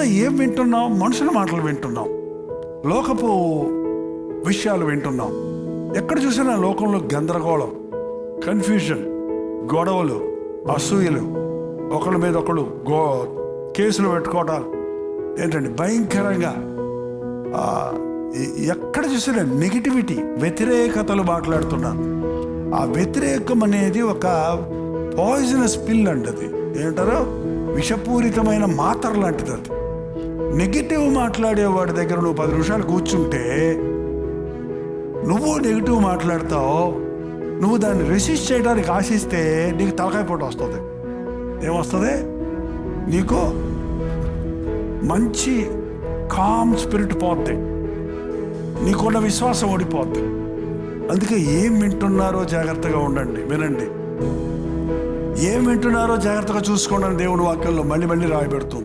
ఏం వింటున్నాం? మనుషుల మాటలు వింటున్నాం, లోకపు విషయాలు వింటున్నాం. ఎక్కడ చూసినా లోకంలో గందరగోళం, కన్ఫ్యూజన్, గొడవలు, అసూయలు, ఒకళ్ళ మీద ఒకళ్ళు కేసులు పెట్టుకోవటాలు, ఏంటండి భయంకరంగా ఎక్కడ చూసినా నెగిటివిటీ, వ్యతిరేకతలు మాట్లాడుతున్నారు. ఆ వ్యతిరేకం అనేది ఒక పాయిజనస్ పిల్ అండి. అది ఏంటారో విషపూరితమైన మాత్ర లాంటిది. అది నెగిటివ్ మాట్లాడే వాడి దగ్గర నువ్వు 10 నిమిషాలు కూర్చుంటే నువ్వు నెగిటివ్ మాట్లాడతావు. నువ్వు దాన్ని రెసిస్ట్ చేయడానికి ఆశిస్తే నీకు తలకాయ పోటు వస్తుంది. ఏమొస్తుంది? నీకు మంచి కామ్ స్పిరిట్ పోద్ది, నీకున్న విశ్వాసం ఓడిపోద్ది. అందుకే ఏం వింటున్నారో జాగ్రత్తగా ఉండండి, వినండి. ఏం వింటున్నారో జాగ్రత్తగా చూసుకోండి. దేవుడు వాక్యంలో మళ్ళీ రాయబెడుతుంది.